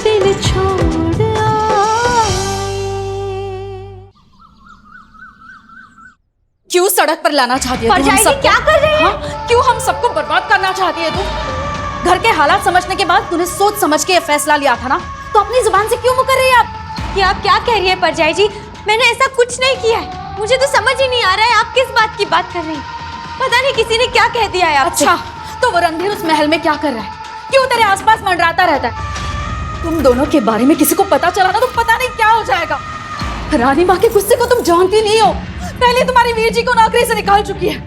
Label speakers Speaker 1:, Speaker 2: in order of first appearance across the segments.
Speaker 1: दिल छोड़ आए।
Speaker 2: क्यों सड़क पर लाना चाहती है
Speaker 3: परजाई जी क्या कर रही है?
Speaker 2: हाँ? क्यों हम सबको बर्बाद करना चाहती है तू? घर के हालात समझने के बाद तूने सोच समझ के ये फैसला लिया था ना, तो अपनी जुबान से क्यों मुकर रही है आप?
Speaker 3: ये आप क्या कह रही है परजाई जी? मैंने ऐसा कुछ नहीं किया है। मुझे तो समझ ही नहीं आ रहा है आप किस बात की बात कर रही हैं। पता नहीं किसी ने क्या कह दिया है आपसे।
Speaker 2: अच्छा, तो वो रणधीर उस महल में क्या कर रहा है? क्यों तेरे आसपास मंडराता रहता है? तुम दोनों के बारे में किसी को पता चला ना तो पता नहीं क्या हो जाएगा। रानी माँ के गुस्से को तुम जानती नहीं हो। पहले तुम्हारी वीर जी को नौकरी से निकाल चुकी है।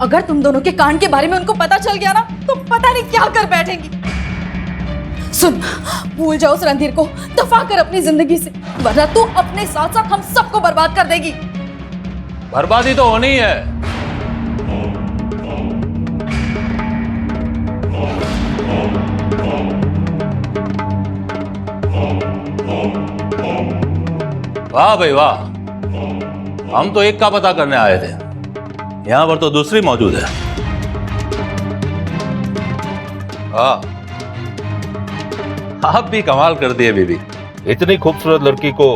Speaker 2: अगर तुम दोनों के कांड के बारे में उनको पता चल गया ना तो पता नहीं क्या कर बैठेंगी। सुन, भूल जाओ उस रणधीर को, दफा कर अपनी जिंदगी से, वरना तू अपने साथ साथ हम सबको बर्बाद कर देगी।
Speaker 4: बर्बादी तो होनी है। वाह भाई वाह, हम तो एक का पता करने आए थे, यहां पर तो दूसरी मौजूद है। हाँ, आप भी कमाल कर दिए बीबी। इतनी खूबसूरत लड़की को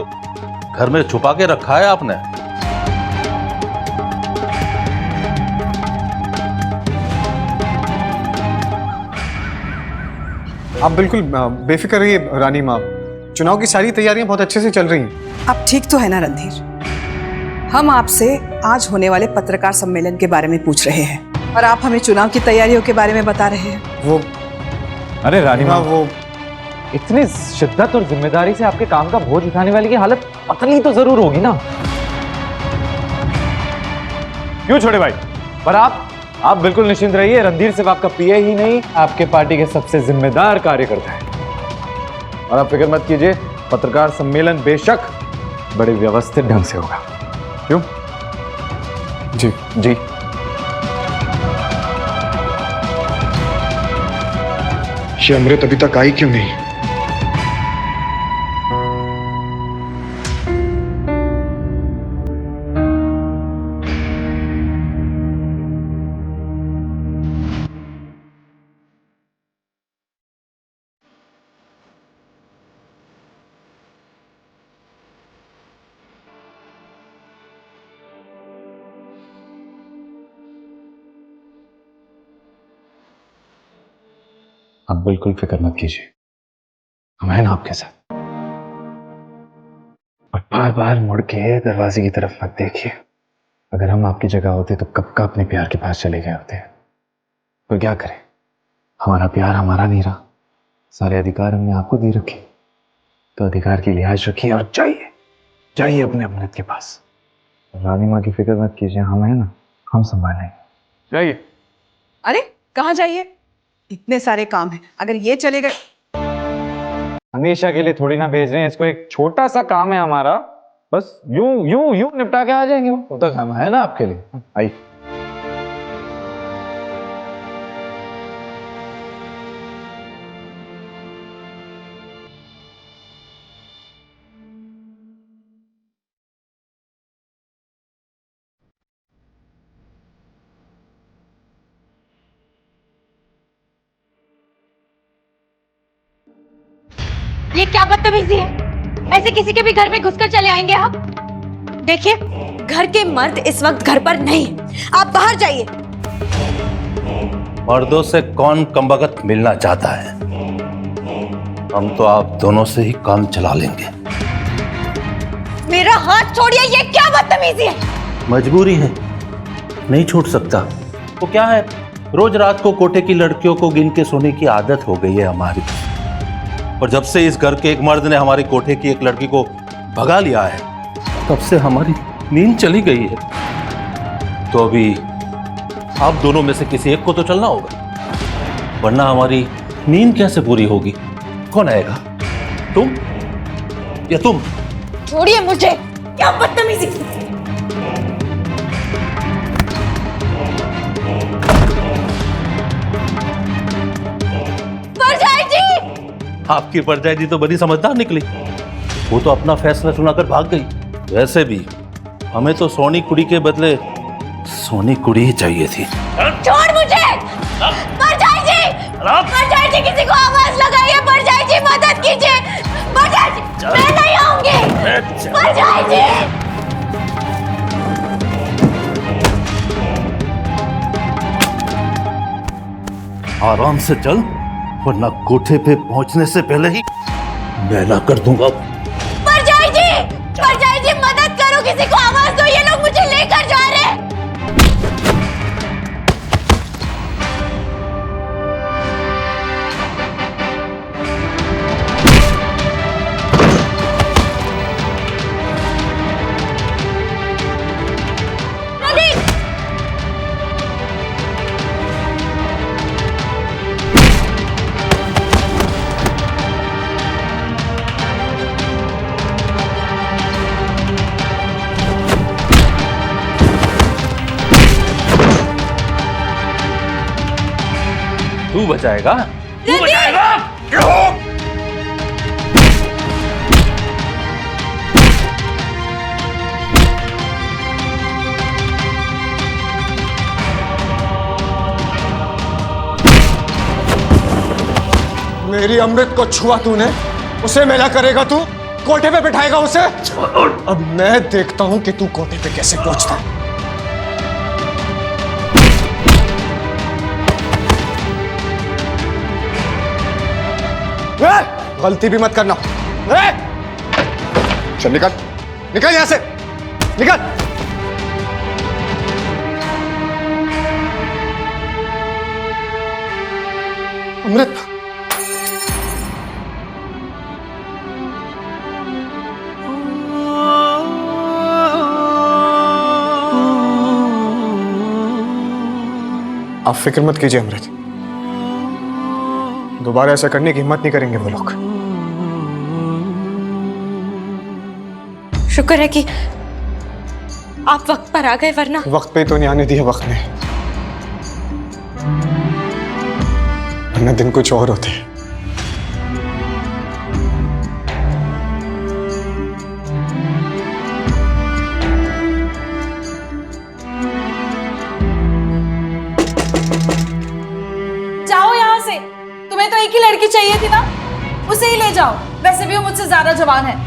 Speaker 4: घर में छुपा के रखा है आपने।
Speaker 5: आप बिल्कुल बेफिक्र रहिए रानी माँ, चुनाव की सारी तैयारियां बहुत अच्छे से चल रही हैं।
Speaker 6: अब ठीक तो है ना रणधीर? हम आपसे आज होने वाले पत्रकार सम्मेलन के बारे में पूछ रहे हैं और आप हमें चुनाव की तैयारियों के बारे में बता रहे हैं।
Speaker 5: वो
Speaker 7: अरे रानी माँ,
Speaker 5: वो
Speaker 7: इतनी शिद्दत और जिम्मेदारी से आपके काम का बोझ उठाने वाली की हालत पतली तो जरूर होगी ना। क्यों छोटे भाई? पर आप बिल्कुल निश्चिंत रहिए, रणधीर सिर्फ आपका पीए ही नहीं, आपके पार्टी के सबसे जिम्मेदार कार्यकर्ता है। और आप फिक्र मत कीजिए, पत्रकार सम्मेलन बेशक बड़े व्यवस्थित ढंग से होगा। क्यों?
Speaker 5: जी
Speaker 7: जी।
Speaker 5: ये अमृत अभी तक आई क्यों नहीं?
Speaker 7: आप बिल्कुल फिक्र मत कीजिए, हम हैं ना आपके साथ। और बार बार मुड़ के दरवाजे की तरफ मत देखिए। अगर हम आपकी जगह होते तो कब का अपने प्यार के पास चले गए होते। तो क्या करें, हमारा प्यार हमारा नहीं रहा, सारे अधिकार हमने आपको दे रखे। तो अधिकार की लिहाज रखिए और जाइए अपने अमृत के पास। रानी माँ की फिक्र मत कीजिए, हम हैं ना, हम संभालेंगे। जाइए।
Speaker 6: अरे कहाँ जाइए? इतने सारे काम हैं, अगर ये चले गए।
Speaker 7: हमेशा के लिए थोड़ी ना भेज रहे हैं इसको, एक छोटा सा काम है हमारा, बस यूं निपटा के आ जाएंगे। वो तो काम है ना आपके लिए। आइए।
Speaker 3: ये क्या बदतमीजी है? ऐसे किसी के भी घर में घुसकर चले आएंगे आप? देखिए, घर के मर्द इस वक्त घर पर नहीं है, आप बाहर जाइए।
Speaker 4: मर्दों से कौन कमबख्त मिलना चाहता है? हम तो आप दोनों से ही काम चला लेंगे।
Speaker 3: मेरा हाथ छोड़िए, ये क्या बदतमीजी है?
Speaker 4: मजबूरी है, नहीं छूट सकता। वो क्या है, रोज रात को कोठे की लड़कियों को गिन के सोने की आदत हो गई है हमारी। और जब से इस घर के एक मर्द ने हमारी कोठे की एक लड़की को भगा लिया है, तब से हमारी नींद चली गई है। तो अभी आप दोनों में से किसी एक को तो चलना होगा, वरना हमारी नींद कैसे पूरी होगी? कौन आएगा, तुम या तुम?
Speaker 3: छोड़िए मुझे, क्या बदतमीजी! परजाई जी!
Speaker 4: आपकी परजाई जी तो बड़ी समझदार निकली, वो तो अपना फैसला सुनाकर भाग गई। वैसे भी हमें तो सोनी कुड़ी के बदले सोनी कुड़ी ही चाहिए थी।
Speaker 3: छोड़ मुझे! परजाई जी! परजाई जी, किसी को आवाज लगाइए, परजाई जी मदद कीजिए!
Speaker 4: आराम से चल, वरना कोठे पे पहुंचने से पहले ही मैला कर दूंगा।
Speaker 3: परजाई जी मदद करो, किसी को आवाज दो, ये लोग मुझे लेकर जा रहे हैं।
Speaker 4: तू बचाएगा? तू बचाएगा?
Speaker 5: मेरी अमृत को छुआ तूने, उसे मेला करेगा तू? कोठे पे बिठाएगा उसे? अब मैं देखता हूं कि तू कोठे पे कैसे पहुंचता है। गलती भी मत करना। चल निकल, निकल यहां से, निकल। अमृत, आप फिक्र मत कीजिए अमृत, दोबारा ऐसा करने की हिम्मत नहीं करेंगे वो लोग।
Speaker 3: शुक्र है कि आप वक्त पर आ गए, वरना
Speaker 5: वक्त पे तो नहीं आने दिया वक्त ने, वरना दिन कुछ और होते हैं।
Speaker 2: जाओ यहाँ से, तुम्हें तो एक ही लड़की चाहिए थी ना, उसे ही ले जाओ। वैसे भी वो मुझसे ज्यादा जवान है।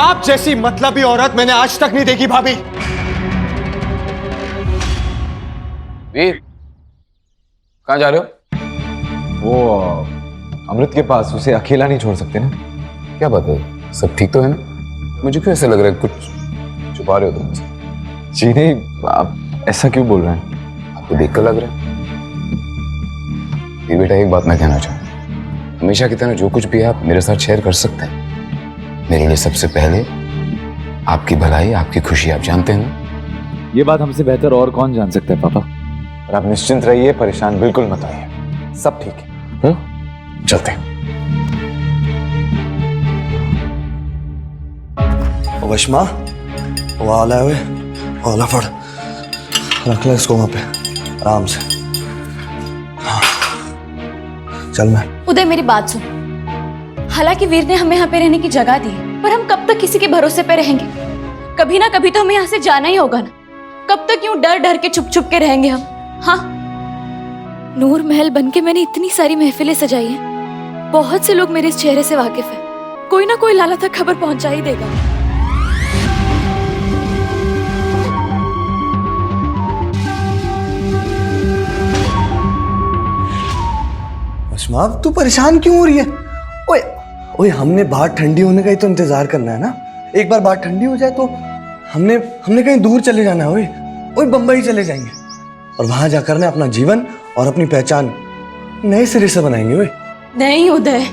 Speaker 5: आप जैसी मतलबी औरत मैंने आज तक नहीं देखी भाभी।
Speaker 7: वीर, कहाँ जा रहे हो? वो अमृत के पास, उसे अकेला नहीं छोड़ सकते ना। क्या बात है, सब ठीक तो है ना? मुझे क्यों ऐसा लग रहा है कुछ छुपा रहे हो तुम मुझसे? जी नहीं, आप ऐसा क्यों बोल रहे हैं? आपको देखकर लग रहा है। ये बेटा, एक बात मैं कहना चाहूँ, हमेशा की तरह जो कुछ भी आप मेरे साथ शेयर कर सकते हैं। मेरे लिए सबसे पहले आपकी भलाई, आपकी खुशी, आप जानते हैं ना?
Speaker 8: ये बात हमसे बेहतर और कौन जान सकता है पापा।
Speaker 7: और आप निश्चिंत रहिए, परेशान बिल्कुल मत होइए, सब ठीक है। चलते हैं।
Speaker 9: वशमा, वो आला है, ओला फड़, रख ले इसको वहां पे आराम से। हाँ। चल मैं।
Speaker 3: उदय, मेरी बात सुन। हालांकि वीर ने हमें यहाँ पे रहने की जगह दी, पर हम कब तक किसी के भरोसे पे रहेंगे? कभी ना कभी तो हमें यहाँ से जाना ही होगा ना। कब तक यूं डर डर के छुप छुप के रहेंगे हम? हाँ, नूर महल बनके मैंने इतनी सारी महफिलें सजाई हैं। बहुत से लोग मेरे इस चेहरे से वाकिफ है। कोई ना कोई लाला तक खबर पहुंचा ही देगा।
Speaker 9: वशमा, तू परेशान क्यों हो रही है? ओए ओए, हमने बात ठंडी होने का ही तो इंतजार करना है ना। एक बार बात ठंडी हो जाए तो हमने कहीं दूर चले जाना है। ओए बंबई चले जाएंगे और वहां जाकर ना अपना जीवन और अपनी पहचान नए सिरे से बनाएंगे। ओए
Speaker 3: नहीं उदय,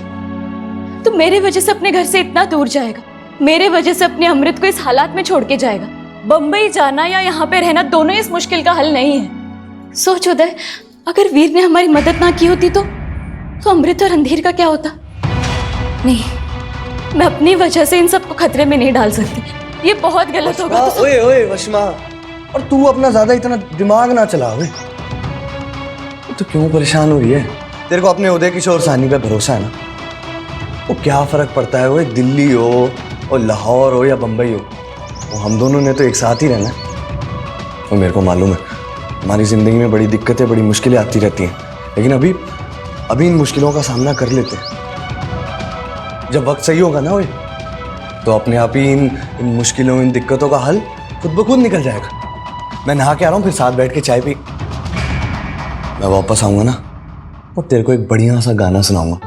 Speaker 3: तू मेरे वजह से अपने घर से इतना दूर जाएगा, मेरे वजह से अपने अमृत को इस हालात में छोड़ के जाएगा। बंबई जाना या यहाँ पे रहना, दोनों इस मुश्किल का हल नहीं है। सोच उदय, अगर वीर ने हमारी मदद ना की होती तो अमृत और अंधेर का क्या होता? नहीं, मैं अपनी वजह से इन सबको खतरे में नहीं डाल सकती। ये बहुत गलत होगा।
Speaker 9: ओए ओए वशमा, और तू अपना ज्यादा इतना दिमाग ना चला। ओए तो क्यों परेशान हो रही है? तेरे को अपने उदय किशोर साहनी पे भरोसा है ना? वो क्या फर्क पड़ता है? वो दिल्ली हो और लाहौर हो या बंबई हो, वो हम दोनों ने तो एक साथ ही रहना है। और मेरे को मालूम है हमारी जिंदगी में बड़ी दिक्कतें, बड़ी मुश्किलें आती रहती हैं, लेकिन अभी इन मुश्किलों का सामना कर लेते हैं। जब वक्त सही होगा ना ओए, तो अपने आप ही इन मुश्किलों, इन दिक्कतों का हल खुद ब खुद निकल जाएगा। मैं नहा के आ रहा हूँ, फिर साथ बैठ के चाय पी। मैं वापस आऊंगा ना, और तेरे को एक बढ़िया सा गाना सुनाऊंगा।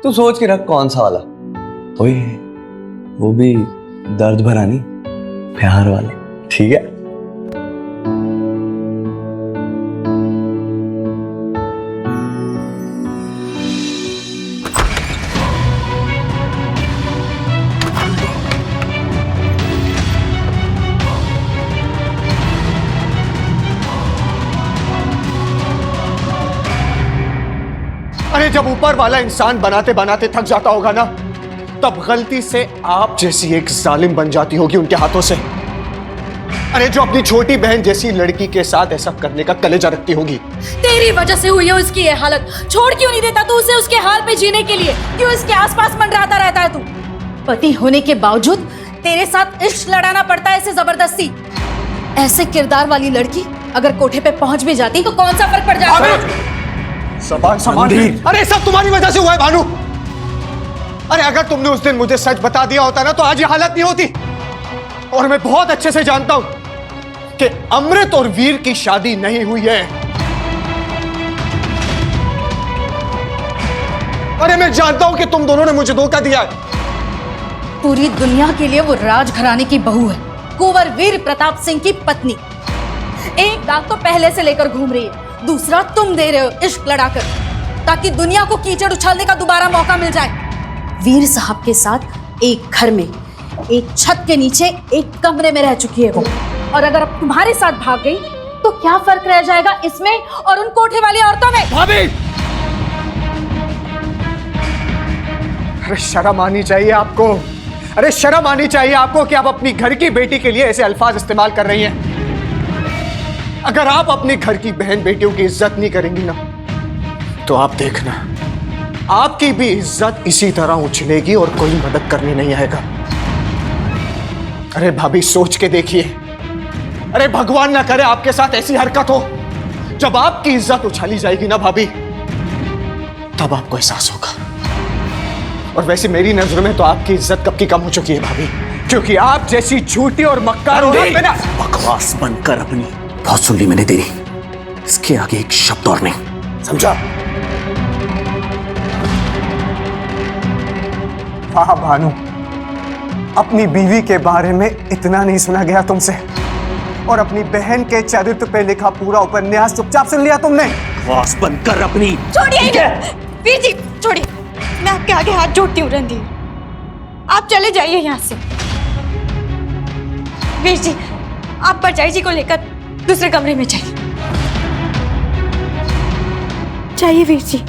Speaker 9: तू सोच के रख कौन सा वाला। ओए, वो भी दर्द भरा नहीं, प्यार वाले, ठीक है?
Speaker 5: अरे जब ऊपर वाला इंसान बनाते बनाते थक जाता होगा ना, तब गलती से आप जैसी एक जालिम बन जाती होगी उनके हाथों से। अरे जो अपनी छोटी बहन जैसी लड़की के साथ ऐसा करने का कलेजा रखती होगी।
Speaker 2: तेरी वजह से हुई है उसकी ये हालत। छोड़ क्यों नहीं देता तू उसे उसके हाल पे जीने के लिए? क्यों इसके आसपास मंडराता रहता है तू? पति होने के बावजूद तेरे साथ इश्क लड़ाना पड़ता है इसे जबरदस्ती। ऐसे किरदार वाली लड़की अगर कोठे पे पहुंच भी जाती तो कौन सा फर्क पड़ जाता?
Speaker 5: अरे सब तुम्हारी वजह से हुआ है भानु। अरे अगर तुमने उस दिन मुझे सच बता दिया होता ना, तो आज ये हालत नहीं होती। और मैं बहुत अच्छे से जानता हूं कि अमृत और वीर की शादी नहीं हुई है। अरे मैं जानता हूं कि तुम दोनों ने मुझे धोखा दिया है।
Speaker 2: पूरी दुनिया के लिए वो राजघराने की बहू है, कुंवर वीर प्रताप सिंह की पत्नी। एक दाग तो पहले से लेकर घूम रही है, दूसरा तुम दे रहे हो इश्क लड़ाकर, ताकि दुनिया को कीचड़ उछालने का दोबारा मौका मिल जाए। वीर साहब के साथ एक घर में, एक छत के नीचे, एक कमरे में रह चुकी है वो। और अगर अब तुम्हारे साथ भाग गई तो क्या फर्क रह जाएगा इसमें और उन कोठे वाली औरतों में?
Speaker 5: भाभी, अरे शर्म आनी चाहिए आपको। अरे शर्म आनी चाहिए आपको कि आप अपनी घर की बेटी के लिए ऐसे अल्फाज इस्तेमाल कर रही हैं। अगर आप अपने घर की बहन बेटियों की इज्जत नहीं करेंगी ना, तो आप देखना, आपकी भी इज्जत इसी तरह उछलेगी और कोई मदद करने नहीं आएगा। अरे भाभी सोच के देखिए, अरे भगवान ना करे आपके साथ ऐसी हरकत हो। जब आपकी इज्जत उछाली जाएगी ना भाभी, तब आपको एहसास होगा। और वैसे मेरी नजरों में तो आपकी इज्जत कब की कम हो चुकी है भाभी, क्योंकि आप जैसी झूठी और मक्कार औरत पे ना।
Speaker 10: बकवास बंद कर अपनी, बहुत सुन ली मैंने तेरी, इसके आगे एक शब्द और नहीं, समझा?
Speaker 5: वाह भानु, अपनी बीवी के बारे में इतना नहीं सुना गया तुमसे, और अपनी बहन के चरित्र पे लिखा पूरा उपन्यास चुपचाप सुन लिया तुमने।
Speaker 10: बकवास बंद कर अपनी।
Speaker 3: छोड़िए वीर जी, छोड़िए, मैं आपके आगे हाथ जोड़ती हूँ। रणधीर, आप चले जाइए यहाँ से। वीर जी, आप परजाई जी को लेकर दूसरे कमरे में जाइए। जाइए वीर जी।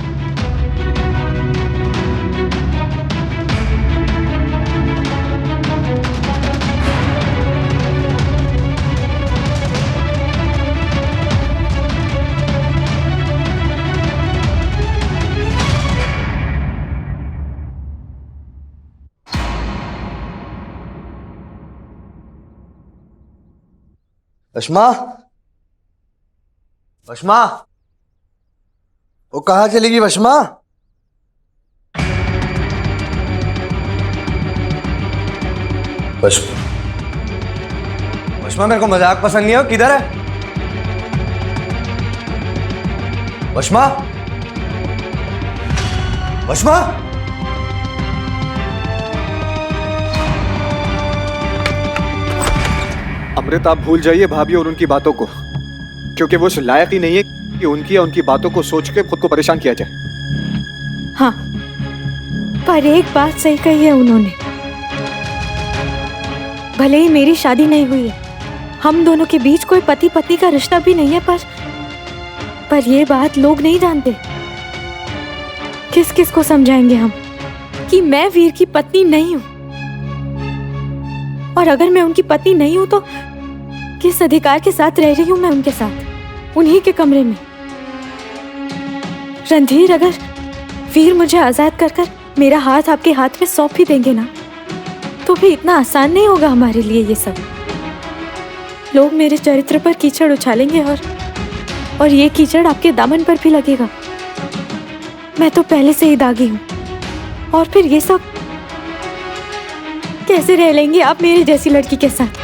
Speaker 9: वशमा, वशमा, वो कहाँ चलेगी वशमा? वशमा, मेरे को मजाक पसंद नहीं है। किधर है वशमा? वशमा,
Speaker 11: अमृत, आप भूल जाइए भाभी और उनकी बातों को, क्योंकि वो उस लायक ही नहीं है कि उनकी या उनकी बातों को सोच के खुद को परेशान किया जाए।
Speaker 3: हाँ, पर एक बात सही कही है उन्होंने। भले ही मेरी शादी नहीं हुई है, हम दोनों के बीच कोई पति पत्नी का रिश्ता भी नहीं है, पर ये बात लोग नहीं जानते। किस किस को समझाएंगे हम कि मैं वीर की पत्नी नहीं हूं? और अगर मैं उनकी पत्नी नहीं हूं तो किस अधिकार के साथ रह रही हूं मैं उनके साथ, उन्हीं के कमरे में? रणधीर, अगर वीर मुझे आजाद कर कर मेरा हाथ आपके हाथ में सौंप ही देंगे ना, तो भी इतना आसान नहीं होगा हमारे लिए ये सब। लोग मेरे चरित्र पर कीचड़ उछालेंगे और ये कीचड़ आपके दामन पर भी लगेगा। मैं तो पहले से ही दागी हूँ, और फिर ये सब कैसे रह लेंगे आप मेरी जैसी लड़की के साथ?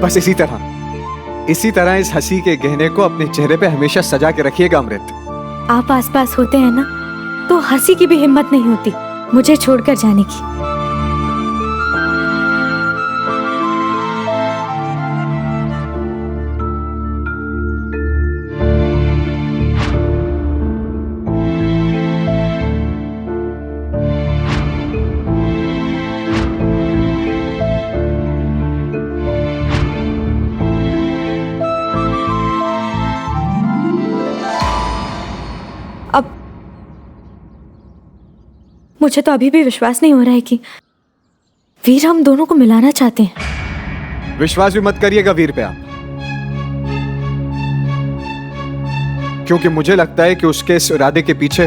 Speaker 11: बस इसी तरह इस हंसी के गहने को अपने चेहरे पे हमेशा सजा के रखिएगा अमृत।
Speaker 3: आप आसपास होते हैं ना, तो हंसी की भी हिम्मत नहीं होती मुझे छोड़कर जाने की। मुझे तो अभी भी विश्वास नहीं हो रहा है कि वीर हम दोनों को मिलाना चाहते हैं।
Speaker 11: विश्वास भी मत करिएगा वीर पे आप, क्योंकि मुझे लगता है कि उसके इस इरादे के पीछे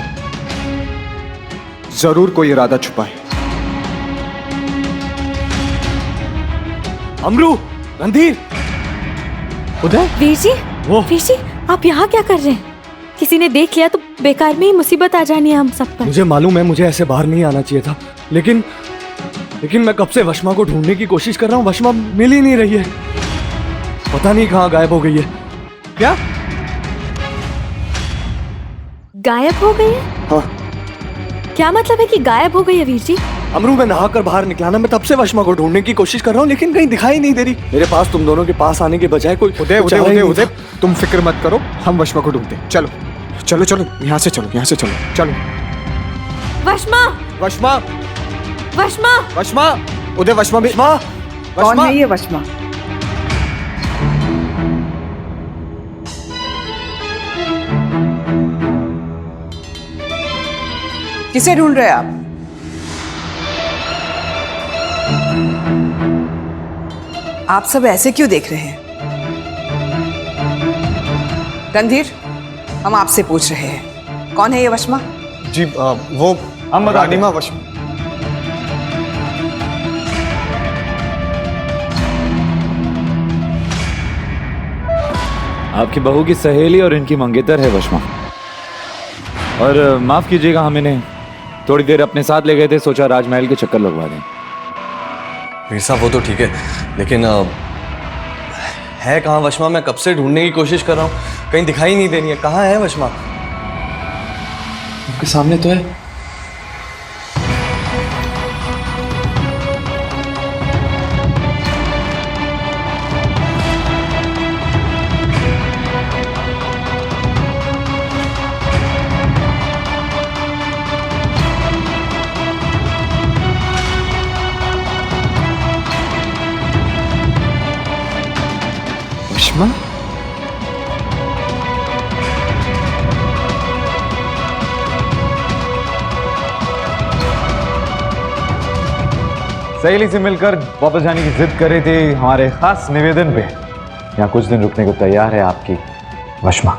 Speaker 11: जरूर कोई इरादा छुपा है।
Speaker 9: अमरू, रणधीर, उदय,
Speaker 3: वीर जी, आप यहाँ क्या कर रहे हैं? किसी ने देख लिया तो बेकार में ही मुसीबत आ जानी है हम सब पर।
Speaker 9: मुझे मालूम है मुझे ऐसे बाहर नहीं आना चाहिए था, लेकिन मैं कब से वशमा को ढूंढने की कोशिश कर रहा हूँ। वशमा मिल ही नहीं रही है, पता नहीं कहाँ गायब हो गई है। क्या
Speaker 3: गायब हो गई है?
Speaker 9: हाँ।
Speaker 3: क्या मतलब है कि गायब हो गई है वीर जी?
Speaker 9: अमरू, मैं नहाकर बाहर निकला ना, मैं तब से वशमा को ढूंढने की कोशिश कर रहा हूँ, लेकिन कहीं दिखाई नहीं दे रही। मेरे पास तुम दोनों के पास आने के बजाय कोई
Speaker 11: उदय, तुम फिक्र मत करो, हम वशमा को ढूंढते। चलो चलो चलो, यहाँ से चलो, यहाँ से चलो, चलो।
Speaker 3: वशमा,
Speaker 11: वशमा,
Speaker 3: वशमा,
Speaker 11: वशमा, उदय, वशमा,
Speaker 6: कौन है ये वशमा? किसे ढूंढ रहे हैं आप? आप सब ऐसे क्यों देख रहे हैं? रणधीर, हम आपसे पूछ रहे हैं, कौन है ये वशमा?
Speaker 5: जी वो रानीमा वशमा।
Speaker 8: आपकी बहू की सहेली और इनकी मंगेतर है वशमा। और माफ कीजिएगा, हम इन्हें थोड़ी देर अपने साथ ले गए थे, सोचा राजमहल के चक्कर लगवा दें।
Speaker 9: मीर साहब वो तो ठीक है, लेकिन है कहाँ वशमा? मैं कब से ढूंढने की कोशिश कर रहा हूँ, कहीं दिखाई नहीं दे रही है। कहाँ है वशमा? आपके सामने तो है।
Speaker 11: वशमा,
Speaker 7: सहेली से मिलकर वापस जाने की जिद कर रही थी, हमारे खास निवेदन पे यहाँ कुछ दिन रुकने को तैयार है आपकी वशमा।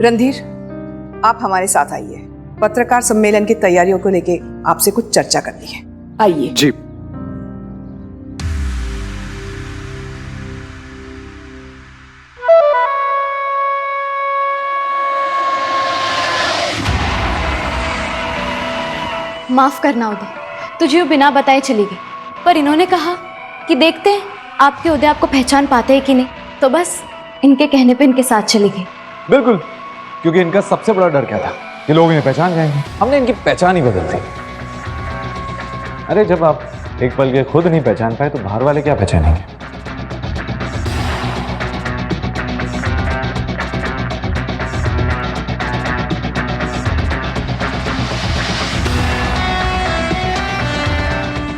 Speaker 6: रणधीर, आप हमारे साथ आइए। पत्रकार सम्मेलन की तैयारियों को लेके आपसे कुछ चर्चा करनी है। आइए।
Speaker 11: जी।
Speaker 3: माफ करना उदय, तुझे वो बिना बताए चली गई, पर इन्होंने कहा कि देखते हैं आपके उदय आपको पहचान पाते हैं कि नहीं, तो बस इनके कहने पे इनके साथ चली गई।
Speaker 8: बिल्कुल, क्योंकि इनका सबसे बड़ा डर क्या था कि लोग इन्हें पहचान जाएंगे। हमने इनकी पहचान ही बदल दी। अरे जब आप एक पल के खुद नहीं पहचान पाए तो बाहर वाले क्या पहचानेंगे।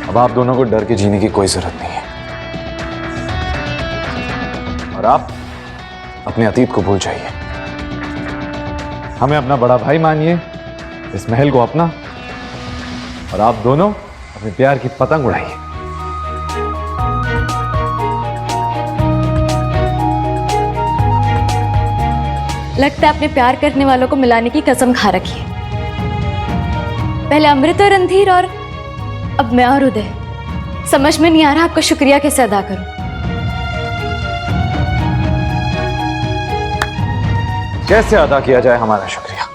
Speaker 8: अब आप दोनों को डर के जीने की कोई जरूरत नहीं है, और आप अपने अतीत को भूल जाइए। हमें अपना बड़ा भाई मानिए, इस महल को अपना, और आप दोनों अपने प्यार की पतंग उड़ाइए।
Speaker 3: लगता है अपने प्यार करने वालों को मिलाने की कसम खा रखी है। पहले अमृत और रणधीर, और अब मैं और उदय। समझ में नहीं आ रहा आपका शुक्रिया कैसे अदा करूं।
Speaker 8: कैसे अदा किया जाए हमारा शुक्रिया?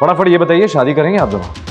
Speaker 8: फटाफट ये बताइए, शादी करेंगे आप दोनों?